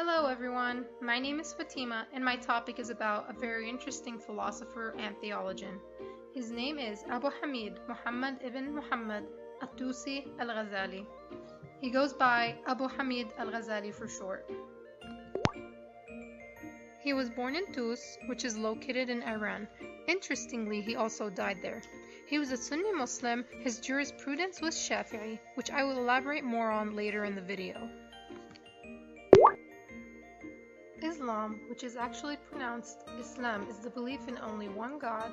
Hello everyone, my name is Fatima and my topic is about a very interesting philosopher and theologian. His name is Abu Hamid Muhammad ibn Muhammad At-Tusi al-Ghazali. He goes by Abu Hamid al-Ghazali for short. He was born in Tus, which is located in Iran. Interestingly, he also died there. He was a Sunni Muslim. His jurisprudence was Shafi'i, which I will elaborate more on later in the video. Islam, which is actually pronounced Islam, is the belief in only one God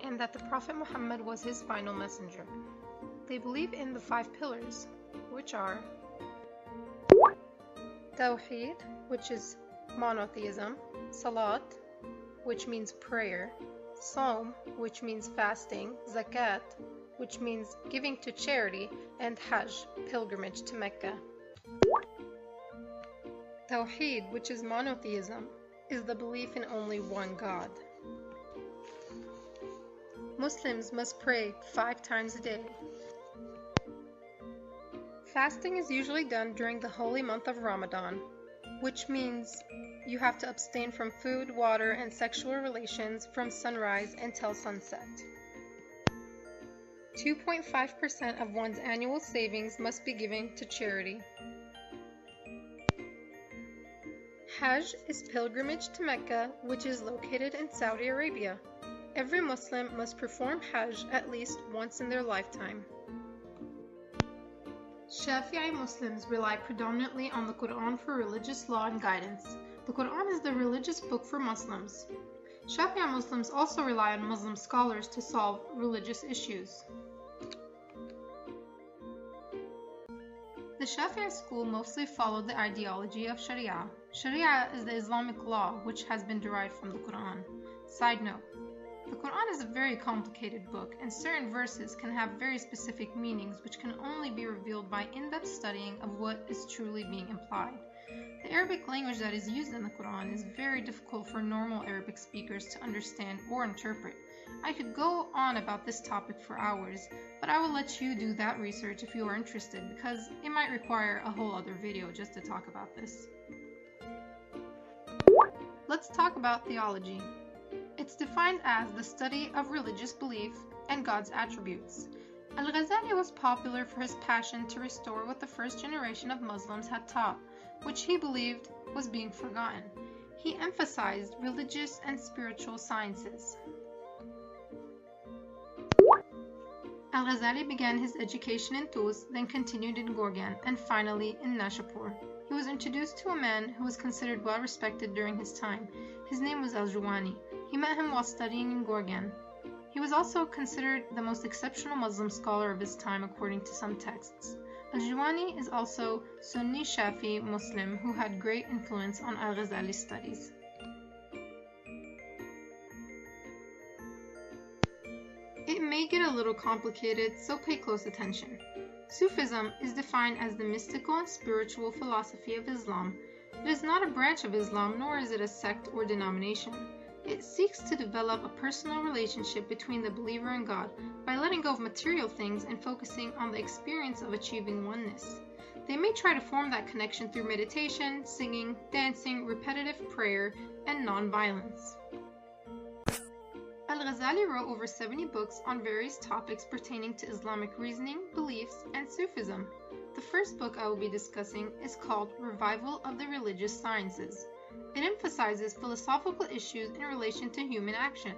and that the Prophet Muhammad was his final messenger. They believe in the 5 pillars, which are Tawheed, which is monotheism, Salat, which means prayer, Sawm, which means fasting, Zakat, which means giving to charity, and Hajj, pilgrimage to Mecca. Tawheed, which is monotheism, is the belief in only one God. Muslims must pray 5 times a day. Fasting is usually done during the holy month of Ramadan, which means you have to abstain from food, water, and sexual relations from sunrise until sunset. 2.5% of one's annual savings must be given to charity. Hajj is pilgrimage to Mecca, which is located in Saudi Arabia. Every Muslim must perform Hajj at least once in their lifetime. Shafi'i Muslims rely predominantly on the Quran for religious law and guidance. The Quran is the religious book for Muslims. Shafi'i Muslims also rely on Muslim scholars to solve religious issues. The Shafi'i school mostly followed the ideology of Sharia. Sharia is the Islamic law which has been derived from the Quran. Side note, the Quran is a very complicated book and certain verses can have very specific meanings which can only be revealed by in-depth studying of what is truly being implied. The Arabic language that is used in the Quran is very difficult for normal Arabic speakers to understand or interpret. I could go on about this topic for hours, but I will let you do that research if you are interested because it might require a whole other video just to talk about this. Let's talk about theology. It's defined as the study of religious belief and God's attributes. Al-Ghazali was popular for his passion to restore what the first generation of Muslims had taught, which he believed was being forgotten. He emphasized religious and spiritual sciences. Al-Ghazali began his education in Tus, then continued in Gorgan, and finally in Nashapur. He was introduced to a man who was considered well respected during his time. His name was Al-Juwani. He met him while studying in Gorgan. He was also considered the most exceptional Muslim scholar of his time according to some texts. Al-Juwani is also Sunni Shafi'i Muslim who had great influence on Al-Ghazali's studies. It may get a little complicated, so pay close attention. Sufism is defined as the mystical and spiritual philosophy of Islam. It is not a branch of Islam, nor is it a sect or denomination. It seeks to develop a personal relationship between the believer and God by letting go of material things and focusing on the experience of achieving oneness. They may try to form that connection through meditation, singing, dancing, repetitive prayer, and non-violence. Al-Ghazali wrote over 70 books on various topics pertaining to Islamic reasoning, beliefs, and Sufism. The first book I will be discussing is called Revival of the Religious Sciences. It emphasizes philosophical issues in relation to human action.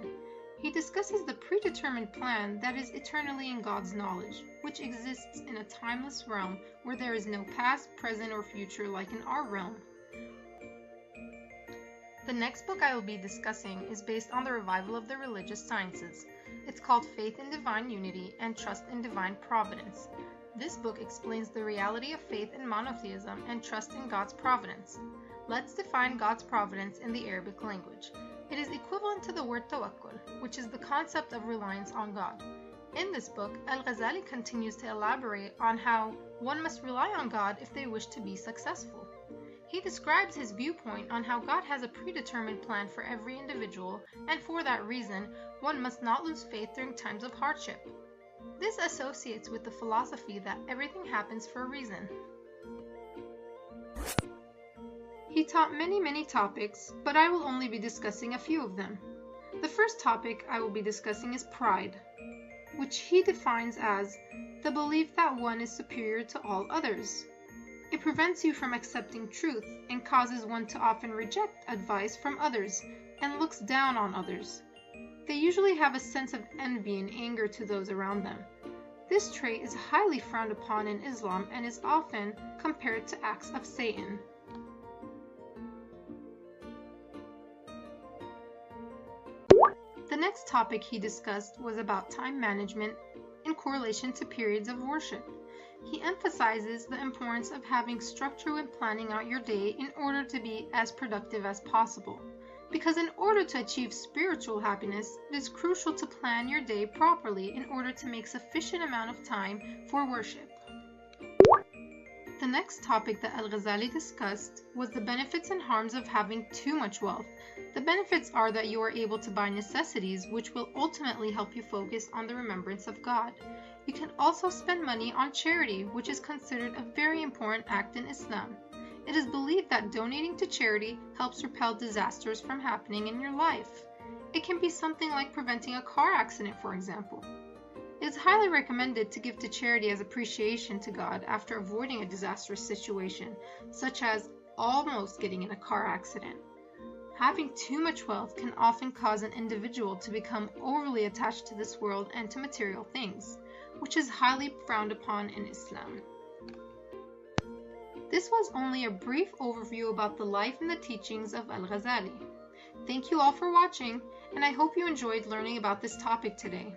He discusses the predetermined plan that is eternally in God's knowledge, which exists in a timeless realm where there is no past, present, or future like in our realm. The next book I will be discussing is based on the revival of the religious sciences. It's called Faith in Divine Unity and Trust in Divine Providence. This book explains the reality of faith in monotheism and trust in God's providence. Let's define God's providence in the Arabic language. It is equivalent to the word tawakkul, which is the concept of reliance on God. In this book, Al-Ghazali continues to elaborate on how one must rely on God if they wish to be successful. He describes his viewpoint on how God has a predetermined plan for every individual, and for that reason, one must not lose faith during times of hardship. This associates with the philosophy that everything happens for a reason. He He taught many topics, but I will only be discussing a few of them. The first topic I will be discussing is pride, which he defines as the belief that one is superior to all others. It prevents you from accepting truth and causes one to often reject advice from others and looks down on others. They usually have a sense of envy and anger to those around them. This trait is highly frowned upon in Islam and is often compared to acts of Satan. The next topic he discussed was about time management in correlation to periods of worship. He emphasizes the importance of having structure when planning out your day in order to be as productive as possible. Because in order to achieve spiritual happiness, it is crucial to plan your day properly in order to make sufficient amount of time for worship. The next topic that Ghazali discussed was the benefits and harms of having too much wealth. The benefits are that you are able to buy necessities, which will ultimately help you focus on the remembrance of God. You can also spend money on charity, which is considered a very important act in Islam. It is believed that donating to charity helps repel disasters from happening in your life. It can be something like preventing a car accident, for example. It is highly recommended to give to charity as appreciation to God after avoiding a disastrous situation, such as almost getting in a car accident. Having too much wealth can often cause an individual to become overly attached to this world and to material things, which is highly frowned upon in Islam. This was only a brief overview about the life and the teachings of Al-Ghazali. Thank you all for watching, and I hope you enjoyed learning about this topic today.